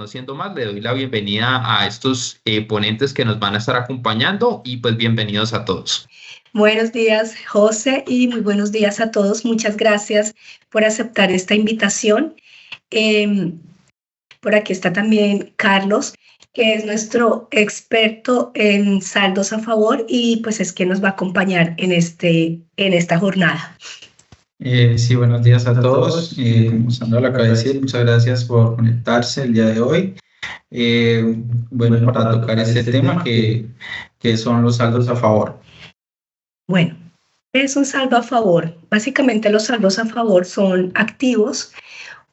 no siendo más, le doy la bienvenida a estos ponentes que nos van a estar acompañando y pues bienvenidos a todos. Buenos días, José, y muy buenos días a todos. Muchas gracias por aceptar esta invitación. Por aquí está también Carlos, que es nuestro experto en saldos a favor y pues es quien nos va a acompañar en esta jornada. Sí, buenos días a todos. Como Sandra lo acaba de decir, muchas gracias por conectarse el día de hoy. Bueno, para tocar este tema que son los saldos a favor. Bueno, ¿qué es un saldo a favor? Básicamente los saldos a favor son activos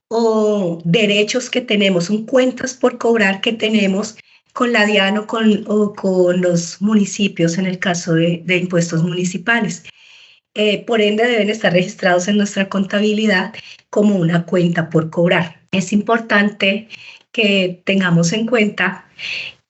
o derechos que tenemos, son cuentas por cobrar que tenemos con la DIAN o con los municipios en el caso de impuestos municipales. Por ende, deben estar registrados en nuestra contabilidad como una cuenta por cobrar. Es importante que tengamos en cuenta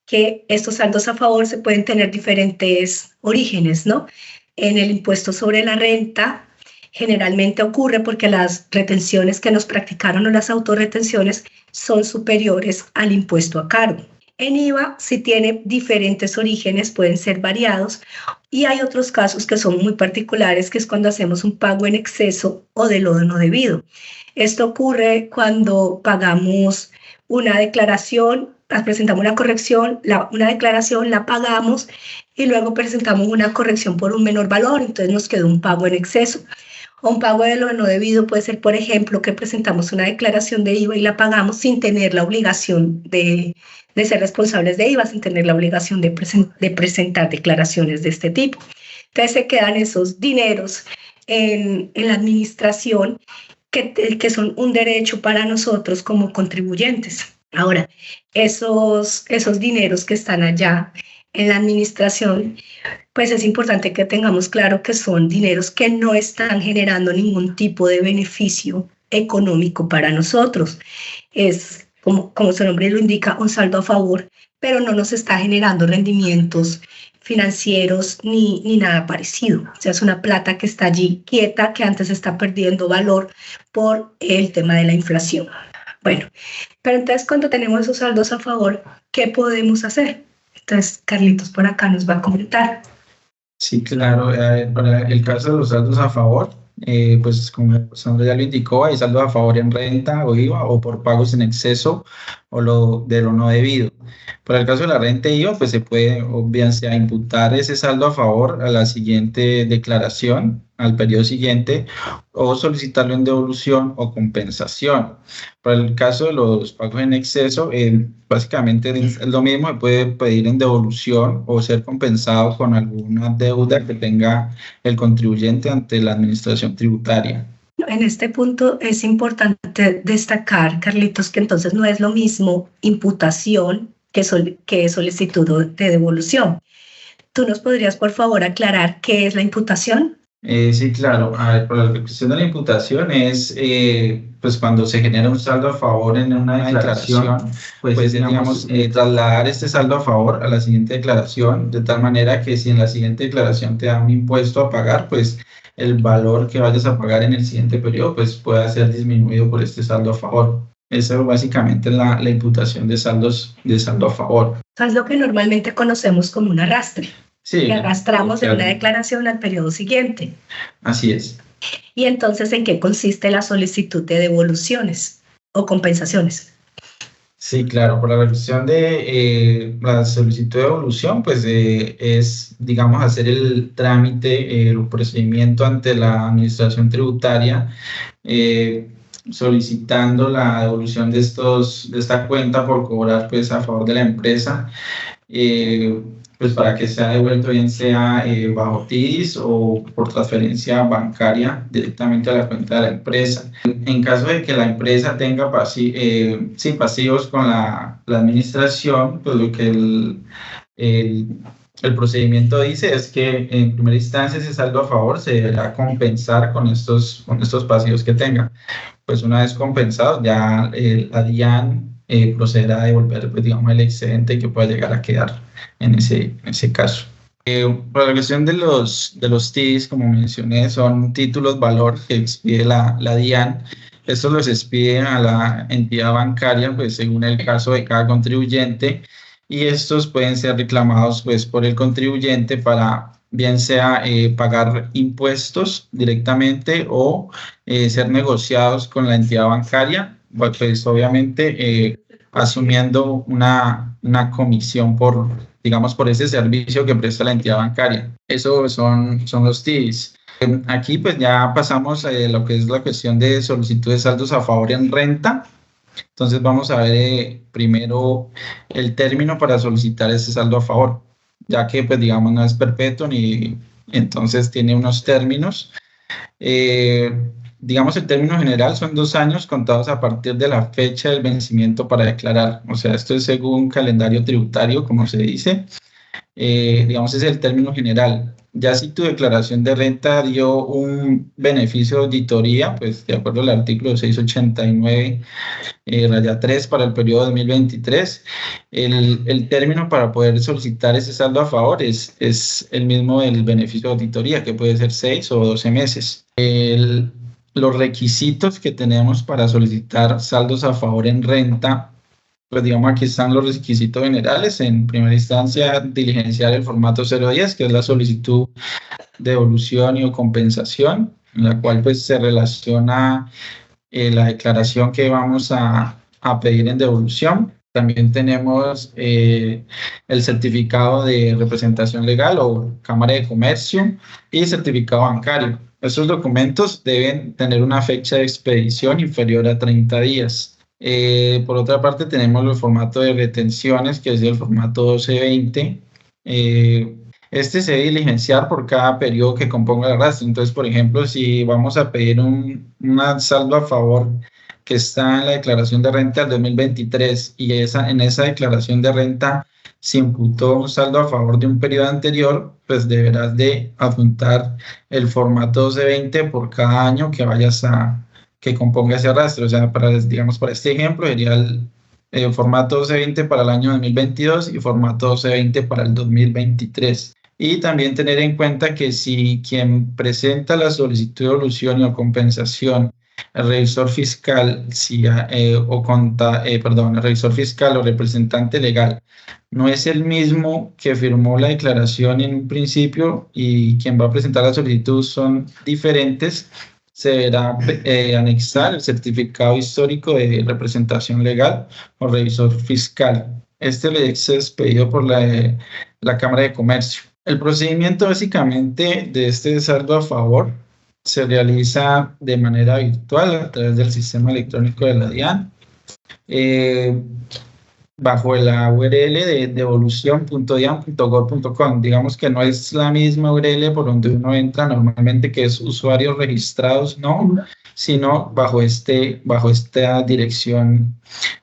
que estos saldos a favor se pueden tener diferentes orígenes, ¿no? En el impuesto sobre la renta, generalmente ocurre porque las retenciones que nos practicaron o las autorretenciones son superiores al impuesto a cargo. En IVA sí tiene diferentes orígenes, pueden ser variados, y hay otros casos que son muy particulares, que es cuando hacemos un pago en exceso o de lo no debido. Esto ocurre cuando pagamos una declaración, presentamos una corrección, una declaración, la pagamos y luego presentamos una corrección por un menor valor, entonces nos quedó un pago en exceso. O un pago de lo no debido puede ser, por ejemplo, que presentamos una declaración de IVA y la pagamos sin tener la obligación de ser responsables de IVA, sin tener la obligación de presentar declaraciones de este tipo. Entonces se quedan esos dineros en la administración que son un derecho para nosotros como contribuyentes. Ahora, esos dineros que están allá en la administración, pues es importante que tengamos claro que son dineros que no están generando ningún tipo de beneficio económico para nosotros. Es, como su nombre lo indica, un saldo a favor, pero no nos está generando rendimientos financieros ni nada parecido. O sea, es una plata que está allí quieta, que antes está perdiendo valor por el tema de la inflación. Bueno, pero entonces cuando tenemos esos saldos a favor, ¿qué podemos hacer? Entonces, Carlitos por acá nos va a comentar. Sí, claro. Para el caso de los saldos a favor, pues como Sandra ya lo indicó, hay saldos a favor en renta o IVA o por pagos en exceso o de lo no debido. Para el caso de la renta y IVA, pues se puede, bien sea imputar ese saldo a favor a la siguiente declaración, al periodo siguiente, o solicitarlo en devolución o compensación. Para el caso de los pagos en exceso, básicamente es lo mismo, se puede pedir en devolución o ser compensado con alguna deuda que tenga el contribuyente ante la administración tributaria. En este punto es importante destacar, Carlitos, que entonces no es lo mismo imputación que solicitud de devolución. ¿Tú nos podrías, por favor, aclarar qué es la imputación? Sí, claro. A ver, para la cuestión de la imputación es, pues cuando se genera un saldo a favor en una declaración, pues digamos, trasladar este saldo a favor a la siguiente declaración, de tal manera que si en la siguiente declaración te da un impuesto a pagar, pues el valor que vayas a pagar en el siguiente periodo, pues pueda ser disminuido por este saldo a favor. Eso básicamente es la imputación de saldo a favor. Es lo que normalmente conocemos como un arrastre. Sí, que arrastramos de una declaración al periodo siguiente. Así es. Y entonces, ¿en qué consiste la solicitud de devoluciones o compensaciones? Sí, claro, por la revisión de la solicitud de devolución, pues es, digamos, hacer el trámite, el procedimiento ante la administración tributaria, solicitando la devolución de esta cuenta por cobrar, pues, a favor de la empresa, pues para que sea devuelto, bien sea bajo TIDIS o por transferencia bancaria directamente a la cuenta de la empresa. En caso de que la empresa tenga pasivos con la administración, pues lo que el procedimiento dice es que en primera instancia ese saldo a favor se deberá compensar con estos pasivos que tenga. Pues una vez compensado, ya la DIAN procederá a devolver, pues, digamos, el excedente que pueda llegar a quedar en ese caso. Para la cuestión de los TIDIs, como mencioné, son títulos valor que expide la DIAN Estos los expiden a la entidad bancaria, pues según el caso de cada contribuyente, y estos pueden ser reclamados pues por el contribuyente para bien sea pagar impuestos directamente o ser negociados con la entidad bancaria, pues obviamente asumiendo una comisión por, digamos, por ese servicio que presta la entidad bancaria. Esos son los TIDIs. Aquí pues ya pasamos a lo que es la cuestión de solicitud de saldos a favor en renta. Entonces vamos a ver primero el término para solicitar ese saldo a favor, ya que pues digamos no es perpetuo ni entonces tiene unos términos. Digamos el término general son 2 años contados a partir de la fecha del vencimiento para declarar. O sea, esto es según calendario tributario, como se dice. Digamos es el término general. Ya si tu declaración de renta dio un beneficio de auditoría, pues de acuerdo al artículo 689, raya 3 para el periodo 2023, el término para poder solicitar ese saldo a favor es el mismo del beneficio de auditoría, que puede ser 6 o 12 meses. Los requisitos que tenemos para solicitar saldos a favor en renta, pues digamos aquí están los requisitos generales. En primera instancia, diligenciar el formato 010, que es la solicitud de devolución y o compensación, en la cual pues se relaciona la declaración que vamos a pedir en devolución. También tenemos el certificado de representación legal o Cámara de Comercio y certificado bancario. Estos documentos deben tener una fecha de expedición inferior a 30 días. Por otra parte, tenemos el formato de retenciones, que es el formato 1220. Este se debe diligenciar por cada periodo que componga el arrastre. Entonces, por ejemplo, si vamos a pedir un saldo a favor que está en la declaración de renta del 2023 y en esa declaración de renta se imputó un saldo a favor de un periodo anterior, pues deberás de adjuntar el formato 1220 por cada año que componga ese arrastre. O sea, digamos, para este ejemplo sería el formato 1220 para el año 2022 y formato 1220 para el 2023. Y también tener en cuenta que si quien presenta la solicitud de devolución o compensación, el revisor fiscal, el revisor fiscal o representante legal no es el mismo que firmó la declaración en un principio y quien va a presentar la solicitud son diferentes, se deberá anexar el certificado histórico de representación legal o revisor fiscal. Este le es expedido por la Cámara de Comercio. El procedimiento básicamente de este saldo a favor se realiza de manera virtual a través del sistema electrónico de la DIAN, bajo la URL de devolución.dian.gov.com. Digamos que no es la misma URL por donde uno entra normalmente, que es usuarios registrados, no, sino bajo esta dirección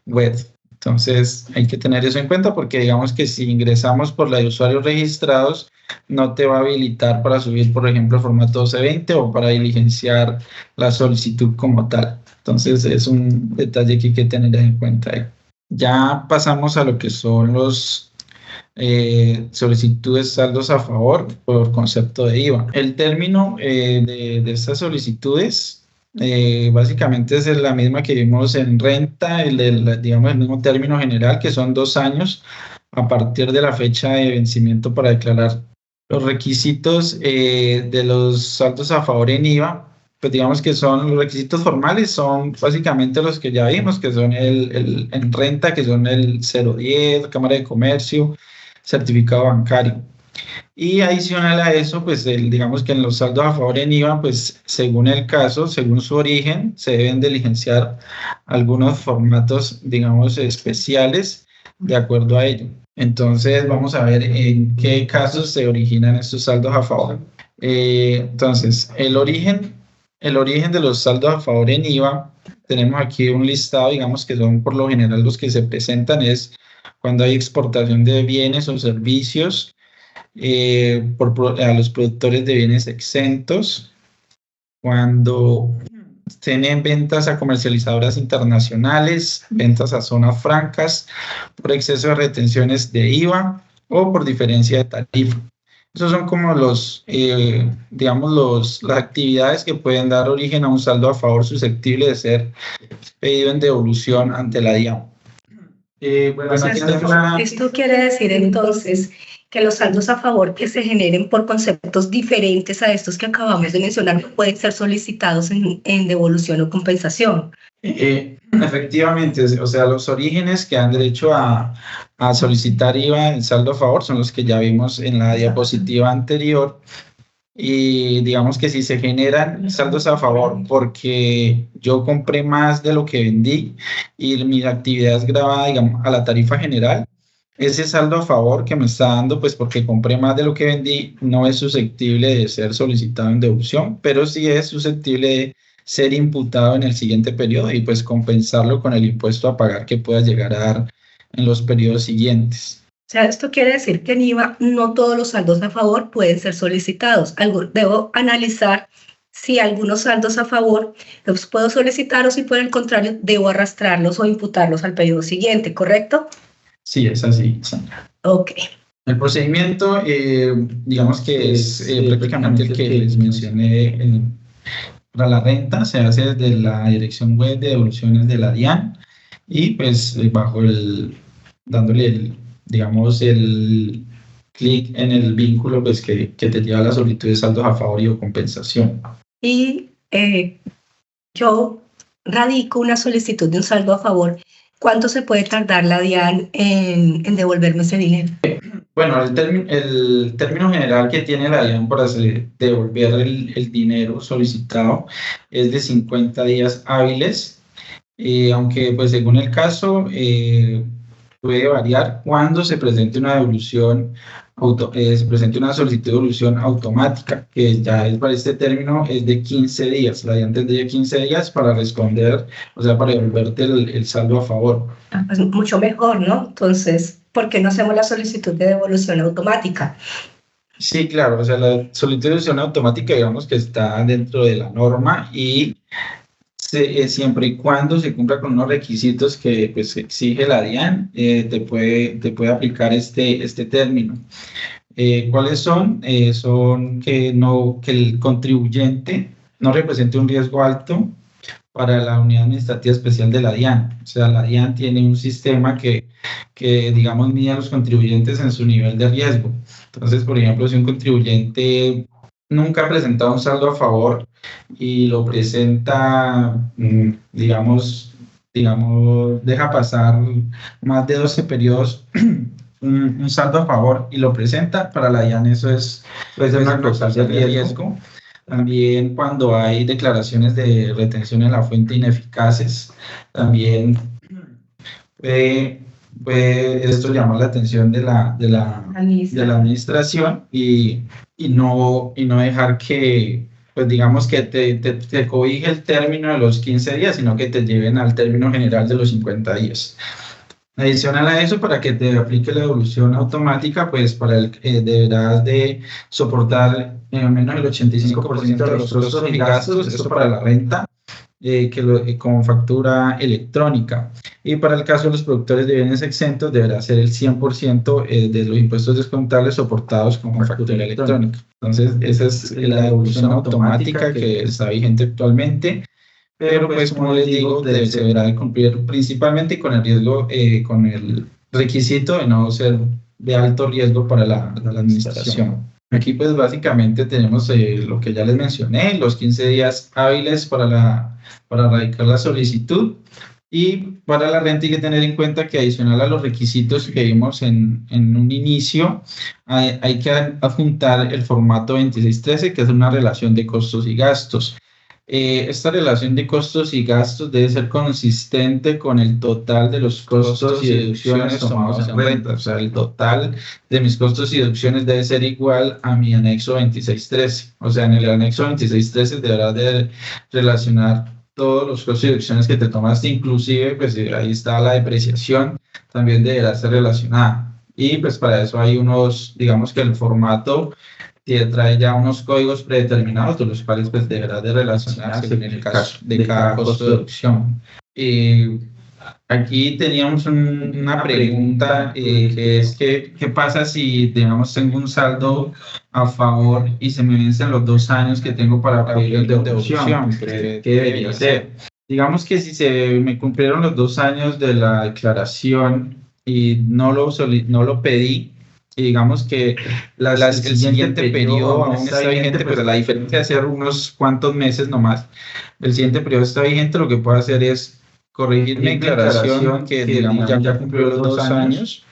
web. Entonces hay que tener eso en cuenta porque digamos que si ingresamos por la de usuarios registrados, no te va a habilitar para subir, por ejemplo, el formato 1220 o para diligenciar la solicitud como tal. Entonces es un detalle que hay que tener en cuenta. Ya pasamos a lo que son los solicitudes saldos a favor por concepto de IVA. El término de estas solicitudes básicamente es la misma que vimos en renta, digamos el mismo término general, que son 2 años a partir de la fecha de vencimiento para declarar. Los requisitos de los saldos a favor en IVA, pues digamos que son los requisitos formales, son básicamente los que ya vimos, que son en renta, que son el 010, Cámara de Comercio, certificado bancario. Y adicional a eso, pues digamos que en los saldos a favor en IVA, pues según el caso, según su origen, se deben diligenciar algunos formatos, digamos, especiales de acuerdo a ello. Entonces, vamos a ver en qué casos se originan estos saldos a favor. Entonces, el origen de los saldos a favor en IVA, tenemos aquí un listado, digamos que son por lo general los que se presentan, es cuando hay exportación de bienes o servicios a los productores de bienes exentos, cuando tienen ventas a comercializadoras internacionales, ventas a zonas francas, por exceso de retenciones de IVA o por diferencia de tarifa. Esos son como las actividades que pueden dar origen a un saldo a favor susceptible de ser pedido en devolución ante la DIAN. Esto quiere decir entonces que los saldos a favor que se generen por conceptos diferentes a estos que acabamos de mencionar pueden ser solicitados en devolución o compensación. Efectivamente, o sea, los orígenes que dan derecho a solicitar IVA en saldo a favor son los que ya vimos en la diapositiva anterior. Y digamos que si se generan saldos a favor porque yo compré más de lo que vendí y mi actividad es grabada, digamos, a la tarifa general, ese saldo a favor que me está dando, pues porque compré más de lo que vendí, no es susceptible de ser solicitado en deducción, pero sí es susceptible de ser imputado en el siguiente periodo y pues compensarlo con el impuesto a pagar que pueda llegar a dar en los periodos siguientes. O sea, esto quiere decir que en IVA no todos los saldos a favor pueden ser solicitados. Debo analizar si algunos saldos a favor los puedo solicitar o si por el contrario debo arrastrarlos o imputarlos al periodo siguiente, ¿correcto? Sí, es así, Sandra. Ok. El procedimiento, digamos que es prácticamente el que les mencioné para la renta, se hace desde la dirección web de devoluciones de la DIAN y pues dándole el clic en el vínculo pues, que te lleva a la solicitud de saldos a favor y o compensación. Y yo radico una solicitud de un saldo a favor. ¿Cuánto se puede tardar la DIAN en devolverme ese dinero? Bueno, el término general que tiene la DIAN para devolver el dinero solicitado es de 50 días hábiles, aunque pues según el caso puede variar cuando se presente una devolución, se presente una solicitud de devolución automática, que ya es para este término es de 15 días. La DIAN tendría 15 días para responder, o sea, para devolverte el saldo a favor. Pues mucho mejor, ¿no? Entonces, ¿por qué no hacemos la solicitud de devolución automática? Sí, claro, o sea, la solicitud de devolución automática, digamos que está dentro de la norma y siempre y cuando se cumpla con unos requisitos que pues, exige la DIAN, te puede aplicar este término. ¿Cuáles son? Son que el contribuyente no represente un riesgo alto para la unidad administrativa especial de la DIAN. O sea, la DIAN tiene un sistema que digamos, mide a los contribuyentes en su nivel de riesgo. Entonces, por ejemplo, si un contribuyente nunca ha presentado un saldo a favor y lo presenta, digamos, deja pasar más de 12 periodos un saldo a favor y lo presenta, para la DIAN eso puede ser una causal de riesgo. También cuando hay declaraciones de retención en la fuente ineficaces, también puede esto llamar la atención de la administración y no dejar que, pues digamos que te cobije el término de los 15 días, sino que te lleven al término general de los 50 días. Adicional a eso, para que te aplique la devolución automática, pues deberás de soportar menos del 85% de los costos y gastos, esto para la renta, con factura electrónica. Y para el caso de los productores de bienes exentos, deberá ser el 100% de los impuestos descontables soportados con factura electrónica. Entonces, esa es la devolución automática que está vigente actualmente. Pero pues como les digo, se deberá de cumplir principalmente con el riesgo, con el requisito de no ser de alto riesgo para la administración. Aquí pues básicamente tenemos lo que ya les mencioné, los 15 días hábiles para radicar la solicitud. Y para la renta hay que tener en cuenta que adicional a los requisitos que vimos en un inicio, hay que adjuntar el formato 2613, que es una relación de costos y gastos. Esta relación de costos y gastos debe ser consistente con el total de los costos y deducciones tomados en renta. O sea, el total de mis costos y deducciones debe ser igual a mi anexo 2613. O sea, en el anexo 2613 deberás de relacionar todos los costos y deducciones que te tomaste, inclusive pues ahí está la depreciación, también deberá ser relacionada. Y pues para eso hay digamos que el formato trae ya unos códigos predeterminados, de los cuales pues deberá de relacionarse en el caso de cada costo de deducción. Aquí teníamos una pregunta que es ¿qué pasa si, digamos, tengo un saldo a favor y se me vencen los 2 años que tengo para pedir el de devolución? ¿Qué debería hacer? Digamos que si se me cumplieron los 2 años de la declaración y no lo pedí, y digamos que el siguiente periodo aún está vigente, pues la diferencia de ser unos cuantos meses nomás, el siguiente periodo está vigente, lo que puedo hacer es corregir mi declaración que digamos ya cumplió los 2 años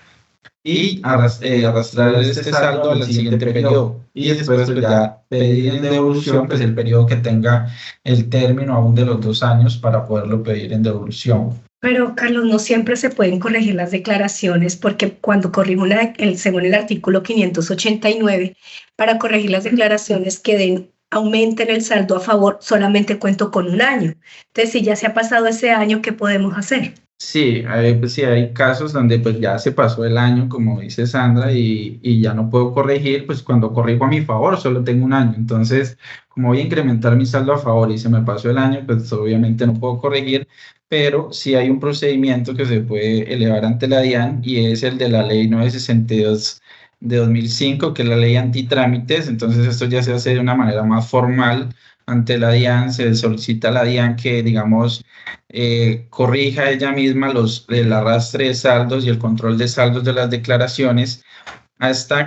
y arrastrar este saldo al siguiente periodo y después pues ya pedir en devolución pues el periodo que tenga el término aún de los 2 años para poderlo pedir en devolución. Pero, Carlos, no siempre se pueden corregir las declaraciones porque cuando corrijo según el artículo 589, para corregir las declaraciones que aumenten el saldo a favor, solamente cuento con 1 año. Entonces, si ya se ha pasado ese año, ¿qué podemos hacer? Sí, pues sí, hay casos donde pues ya se pasó el año, como dice Sandra, y ya no puedo corregir, pues cuando corrijo a mi favor solo tengo 1 año. Entonces, como voy a incrementar mi saldo a favor y se me pasó el año, pues obviamente no puedo corregir, pero sí hay un procedimiento que se puede elevar ante la DIAN y es el de la Ley 962 de 2005, que es la ley antitrámites. Entonces, esto ya se hace de una manera más formal ante la DIAN, se solicita a la DIAN que, digamos, corrija ella misma el arrastre de saldos y el control de saldos de las declaraciones hasta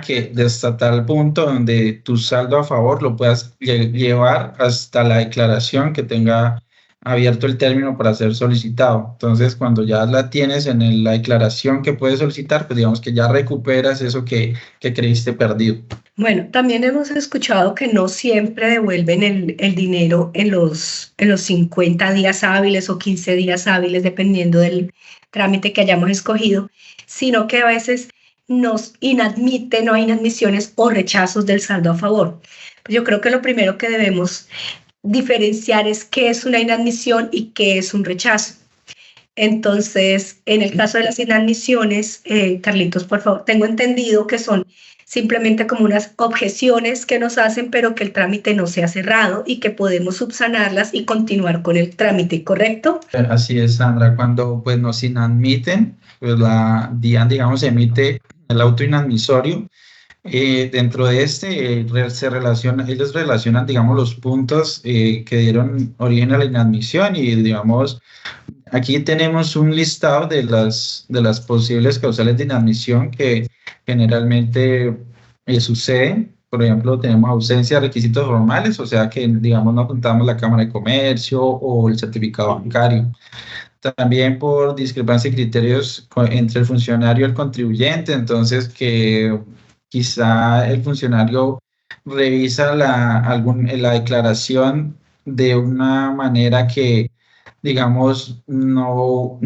tal punto donde tu saldo a favor lo puedas llevar hasta la declaración que tenga abierto el término para ser solicitado. Entonces, cuando ya la tienes en la declaración que puedes solicitar, pues digamos que ya recuperas eso que creíste perdido. Bueno, también hemos escuchado que no siempre devuelven el dinero en los 50 días hábiles o 15 días hábiles, dependiendo del trámite que hayamos escogido, sino que a veces nos inadmiten o hay inadmisiones o rechazos del saldo a favor. Pues yo creo que lo primero que debemos diferenciar es qué es una inadmisión y qué es un rechazo. Entonces, en el caso de las inadmisiones, Carlitos, por favor, tengo entendido que son simplemente como unas objeciones que nos hacen, pero que el trámite no se ha cerrado y que podemos subsanarlas y continuar con el trámite, ¿correcto? Así es, Sandra. Cuando pues nos inadmiten, pues la DIAN, digamos, emite el auto inadmisorio. Dentro de ellos relacionan, digamos, los puntos que dieron origen a la inadmisión y, digamos, aquí tenemos un listado de las posibles causales de inadmisión que generalmente suceden. Por ejemplo, tenemos ausencia de requisitos formales, o sea que, digamos, no contamos la Cámara de Comercio o el certificado bancario. También por discrepancia de criterios entre el funcionario y el contribuyente, entonces que quizá el funcionario revisa la declaración de una manera que, digamos, no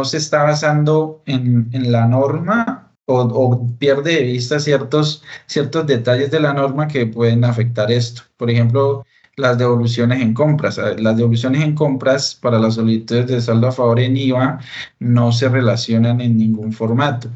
se está basando en la norma o pierde de vista ciertos detalles de la norma que pueden afectar esto. Por ejemplo, las devoluciones en compras. Las devoluciones en compras para las solicitudes de saldo a favor en IVA no se relacionan en ningún formato.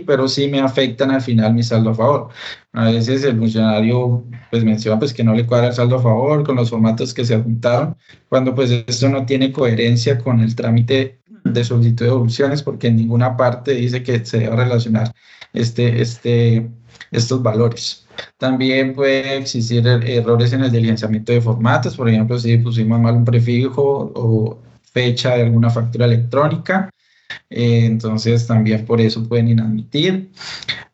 Pero sí me afectan al final mi saldo a favor. A veces el funcionario pues menciona pues que no le cuadra el saldo a favor con los formatos que se adjuntaron, cuando pues esto no tiene coherencia con el trámite de solicitud de devoluciones, porque en ninguna parte dice que se debe relacionar estos valores. También puede existir errores en el diligenciamiento de formatos, por ejemplo, si pusimos mal un prefijo o fecha de alguna factura electrónica. Entonces también por eso pueden inadmitir.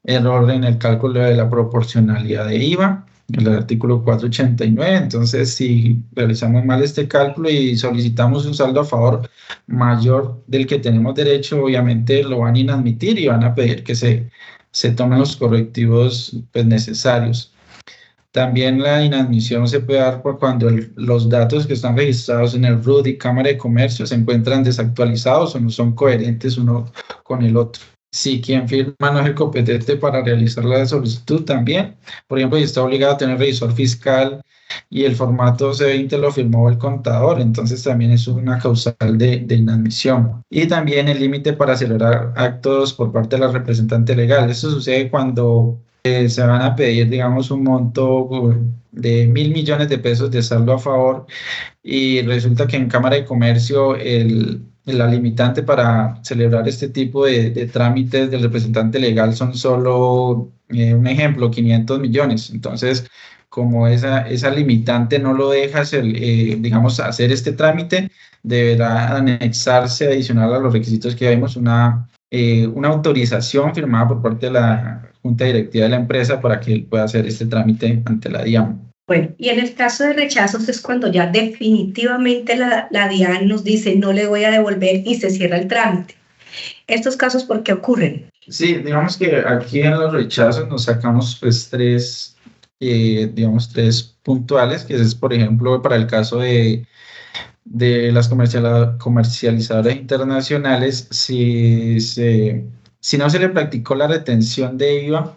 Error en el cálculo de la proporcionalidad de IVA, el artículo 489. Entonces, si realizamos mal este cálculo y solicitamos un saldo a favor mayor del que tenemos derecho, obviamente lo van a inadmitir y van a pedir que se tomen los correctivos pues, necesarios. También la inadmisión se puede dar por cuando los datos que están registrados en el RUT y Cámara de Comercio se encuentran desactualizados o no son coherentes uno con el otro. Si quien firma no es el competente para realizar la solicitud también, por ejemplo, si está obligado a tener revisor fiscal y el formato C20 lo firmó el contador, entonces también es una causal de inadmisión. Y también el límite para celebrar actos por parte de la representante legal. Esto sucede cuando se van a pedir, digamos, un monto de 1.000 millones de pesos de saldo a favor y resulta que en Cámara de Comercio el la limitante para celebrar este tipo de trámites del representante legal son solo, un ejemplo, 500 millones. Entonces, como esa limitante no lo deja hacer, digamos, hacer este trámite, deberá anexarse adicional a los requisitos que vemos una autorización firmada por parte de la Junta Directiva de la empresa para que él pueda hacer este trámite ante la DIAN. Bueno, y en el caso de rechazos es cuando ya definitivamente la DIAN nos dice no le voy a devolver y se cierra el trámite. ¿Estos casos por qué ocurren? Sí, digamos que aquí en los rechazos nos sacamos pues tres puntuales, que es por ejemplo para el caso de las comercializadoras internacionales, si no se le practicó la retención de IVA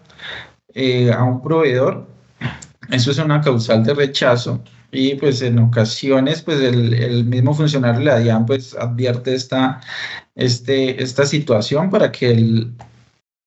a un proveedor, eso es una causal de rechazo y pues en ocasiones pues el mismo funcionario de la DIAN pues advierte esta situación para que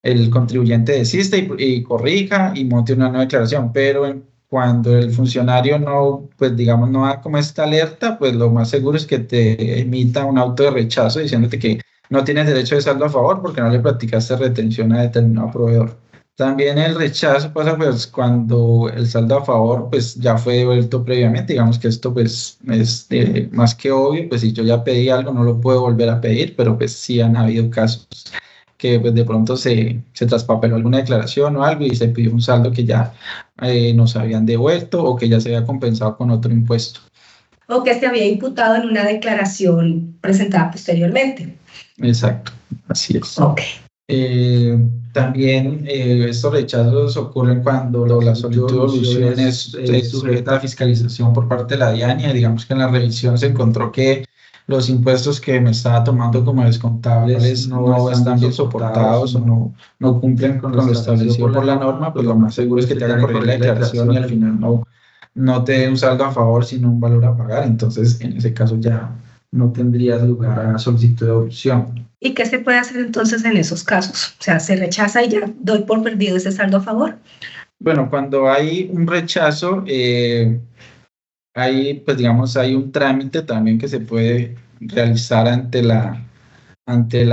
el contribuyente desista y corrija y monte una nueva declaración, pero cuando el funcionario no, pues digamos, no da como esta alerta, pues lo más seguro es que te emita un auto de rechazo diciéndote que no tienes derecho de saldo a favor porque no le practicaste retención a determinado proveedor. También el rechazo pasa pues cuando el saldo a favor pues ya fue devuelto previamente, digamos que esto pues es más que obvio, pues si yo ya pedí algo no lo puedo volver a pedir, pero pues sí han habido casos que pues, de pronto se traspapeló alguna declaración o algo y se pidió un saldo que ya nos habían devuelto o que ya se había compensado con otro impuesto. O que se había imputado en una declaración presentada posteriormente. Exacto, así es. Ok. También estos rechazos ocurren cuando la solicitud de devolución es sujeta a fiscalización por parte de la DIAN y digamos que en la revisión se encontró que los impuestos que me estaba tomando como descontables no están bien soportados o no cumplen con lo establecido por la norma, pues lo más seguro es que te hagan corregir la declaración y al final no te dé un saldo a favor, sino un valor a pagar. Entonces, en ese caso ya no tendrías lugar a solicitud de devolución. ¿Y qué se puede hacer entonces en esos casos? O sea, se rechaza y ya doy por perdido ese saldo a favor. Bueno, cuando hay un rechazo, pues digamos, hay un trámite también que se puede realizar ante la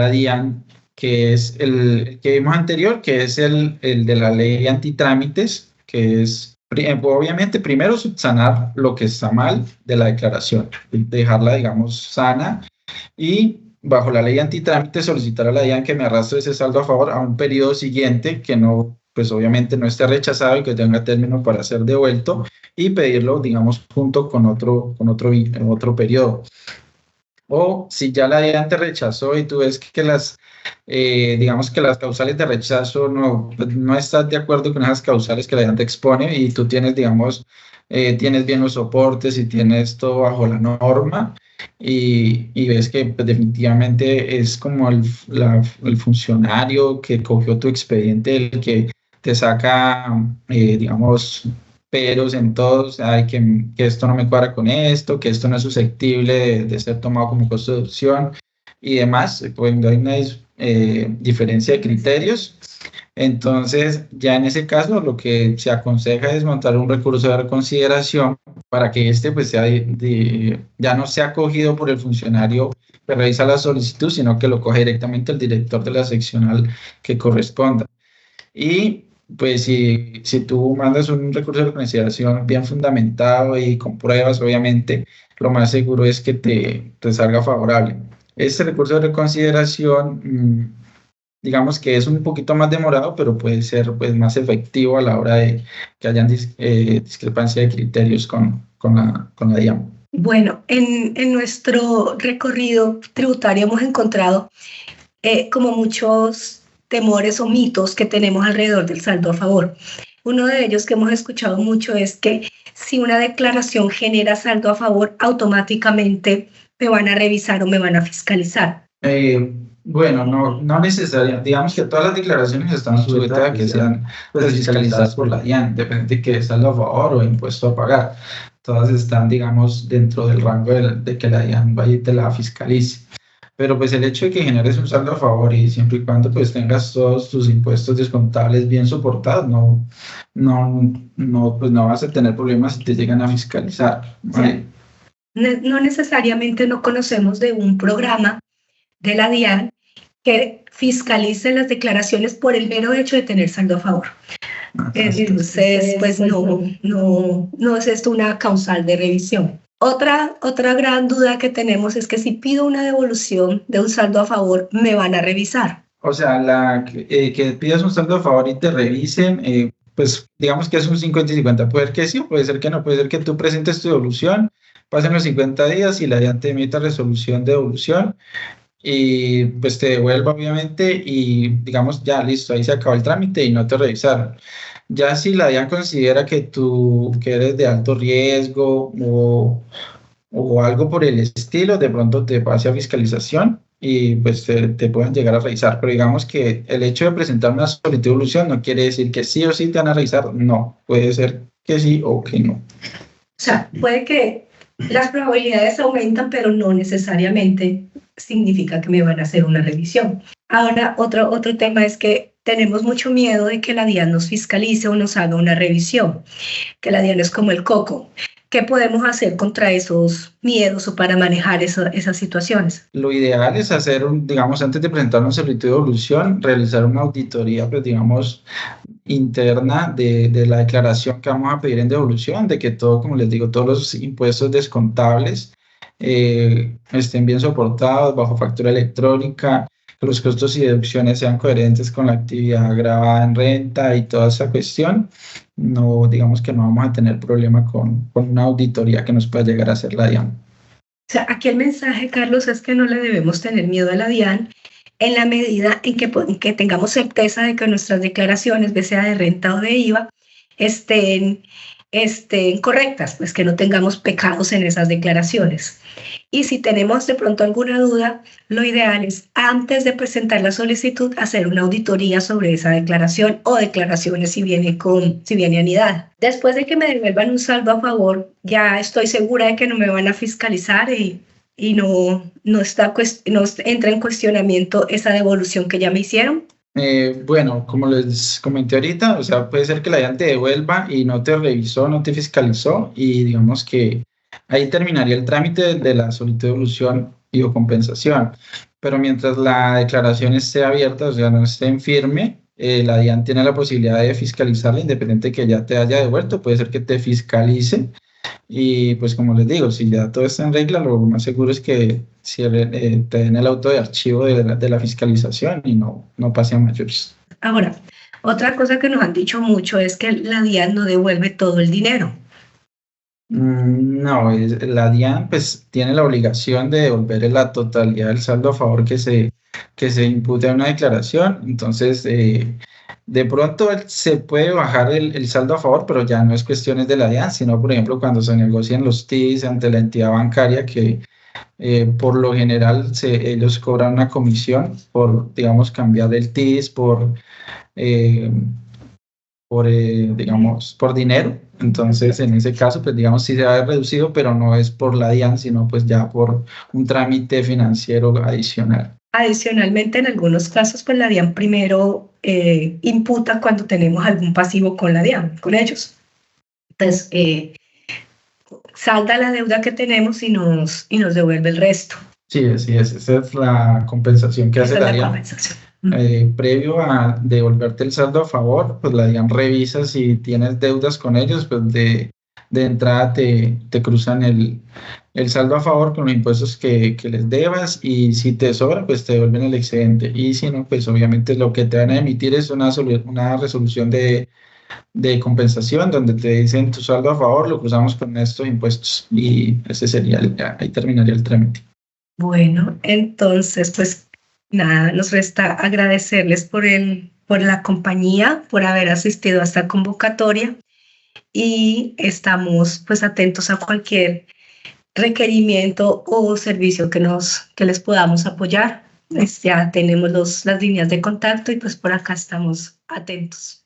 DIAN, que es el que vimos anterior, que es el de la ley antitrámites, que es obviamente primero subsanar lo que está mal de la declaración, dejarla, digamos, sana y bajo la ley antitrámites solicitar a la DIAN que me arrastre ese saldo a favor a un periodo siguiente que no, pues obviamente no esté rechazado y que tenga término para ser devuelto y pedirlo, digamos, junto con otro periodo. O si ya la DIAN te rechazó y tú ves que digamos que las causales de rechazo no estás de acuerdo con esas causales que la DIAN te expone y tú tienes, digamos, tienes bien los soportes y tienes todo bajo la norma y ves que pues, definitivamente es como el funcionario que cogió tu expediente el que te saca, digamos, peros en todos, que esto no me cuadra con esto, que esto no es susceptible de ser tomado como costo de deducción y demás, pues hay una diferencia de criterios. Entonces, ya en ese caso, lo que se aconseja es montar un recurso de reconsideración para que pues ya no sea acogido por el funcionario que realiza la solicitud, sino que lo coge directamente el director de la seccional que corresponda. Y pues si tú mandas un recurso de reconsideración bien fundamentado y con pruebas, obviamente, lo más seguro es que te salga favorable. Este recurso de reconsideración, digamos que es un poquito más demorado, pero puede ser pues, más efectivo a la hora de que hayan discrepancia de criterios con la DIAN. Bueno, en nuestro recorrido tributario hemos encontrado como muchos temores o mitos que tenemos alrededor del saldo a favor. Uno de ellos que hemos escuchado mucho es que si una declaración genera saldo a favor, automáticamente me van a revisar o me van a fiscalizar. Bueno, no necesariamente. Digamos que todas las declaraciones están sujetas a que sean pues, fiscalizadas por la DIAN, depende de que saldo a favor o impuesto a pagar. Todas están, digamos, dentro del rango de que la DIAN vaya y te la fiscalice. Pero pues el hecho de que generes un saldo a favor y siempre y cuando pues tengas todos tus impuestos descontables bien soportados, pues no vas a tener problemas si te llegan a fiscalizar. ¿Vale? No necesariamente no conocemos de un programa de la DIAN que fiscalice las declaraciones por el mero hecho de tener saldo a favor. Entonces, pues no es esto una causal de revisión. Otra gran duda que tenemos es que si pido una devolución de un saldo a favor, ¿me van a revisar? O sea, que pidas un saldo a favor y te revisen, pues digamos que es un 50 y 50. Puede ser que sí o puede ser que no. Puede ser que tú presentes tu devolución, pasen los 50 días y la DIAN te emita resolución de devolución y pues te devuelva obviamente y digamos ya listo, ahí se acabó el trámite y no te revisaron. Ya si la DIAN considera que que eres de alto riesgo o algo por el estilo, de pronto te pase a fiscalización y pues te pueden llegar a revisar. Pero digamos que el hecho de presentar una solicitud de devolución no quiere decir que sí o sí te van a revisar. No, puede ser que sí o que no. O sea, puede que las probabilidades aumentan, pero no necesariamente significa que me van a hacer una revisión. Ahora, otro tema es que tenemos mucho miedo de que la DIAN nos fiscalice o nos haga una revisión, que la DIAN es como el coco. ¿Qué podemos hacer contra esos miedos o para manejar esas situaciones? Lo ideal es hacer, digamos, antes de presentar una solicitud de devolución, realizar una auditoría, pues digamos, interna de la declaración que vamos a pedir en devolución, de que todo, como les digo, todos los impuestos descontables estén bien soportados bajo factura electrónica, que los costos y deducciones sean coherentes con la actividad grabada en renta y toda esa cuestión. No, digamos que no vamos a tener problema con una auditoría que nos pueda llegar a hacer la DIAN. O sea, aquí el mensaje, Carlos, es que no le debemos tener miedo a la DIAN en la medida en que tengamos certeza de que nuestras declaraciones, ya sea de renta o de IVA, estén correctas, pues que no tengamos pecados en esas declaraciones. Y si tenemos de pronto alguna duda, lo ideal es antes de presentar la solicitud hacer una auditoría sobre esa declaración o declaraciones si viene anidada. Después de que me devuelvan un saldo a favor, ya estoy segura de que no me van a fiscalizar y no entra en cuestionamiento esa devolución que ya me hicieron. Bueno, como les comenté ahorita, o sea, puede ser que la DIAN te devuelva y no te revisó, no te fiscalizó y digamos que ahí terminaría el trámite de la solicitud de devolución y o compensación. Pero mientras la declaración esté abierta, o sea, no esté en firme, la DIAN tiene la posibilidad de fiscalizarla independiente de que ya te haya devuelto, puede ser que te fiscalice. Y pues como les digo, si ya todo está en regla, lo más seguro es que te den el auto de archivo de la fiscalización y no pase a mayores. Ahora, otra cosa que nos han dicho mucho es que la DIAN no devuelve todo el dinero. No, la DIAN pues tiene la obligación de devolver la totalidad del saldo a favor que se impute a una declaración. Entonces, de pronto se puede bajar el saldo a favor, pero ya no es cuestiones de la DIAN, sino por ejemplo cuando se negocian los TIS ante la entidad bancaria que por lo general ellos cobran una comisión por, digamos, cambiar el TIS digamos, por dinero. Entonces, en ese caso, pues digamos, sí se va a ver reducido, pero no es por la DIAN, sino pues ya por un trámite financiero adicional. Adicionalmente, en algunos casos, pues la DIAN primero imputa cuando tenemos algún pasivo con la DIAN, con ellos. Entonces, salda la deuda que tenemos y nos devuelve el resto. Sí, esa es la compensación que hace la DIAN. Previo a devolverte el saldo a favor, pues la DIAN revisa si tienes deudas con ellos, pues de entrada te cruzan el saldo a favor con los impuestos que les debas y si te sobra, pues te devuelven el excedente y si no, pues obviamente lo que te van a emitir es una resolución de compensación donde te dicen tu saldo a favor lo cruzamos con estos impuestos y ese sería ahí terminaría el trámite. Bueno, entonces pues nada, nos resta agradecerles por la compañía, por haber asistido a esta convocatoria y estamos pues atentos a cualquier requerimiento o servicio que les podamos apoyar. Pues ya tenemos las líneas de contacto y pues por acá estamos atentos.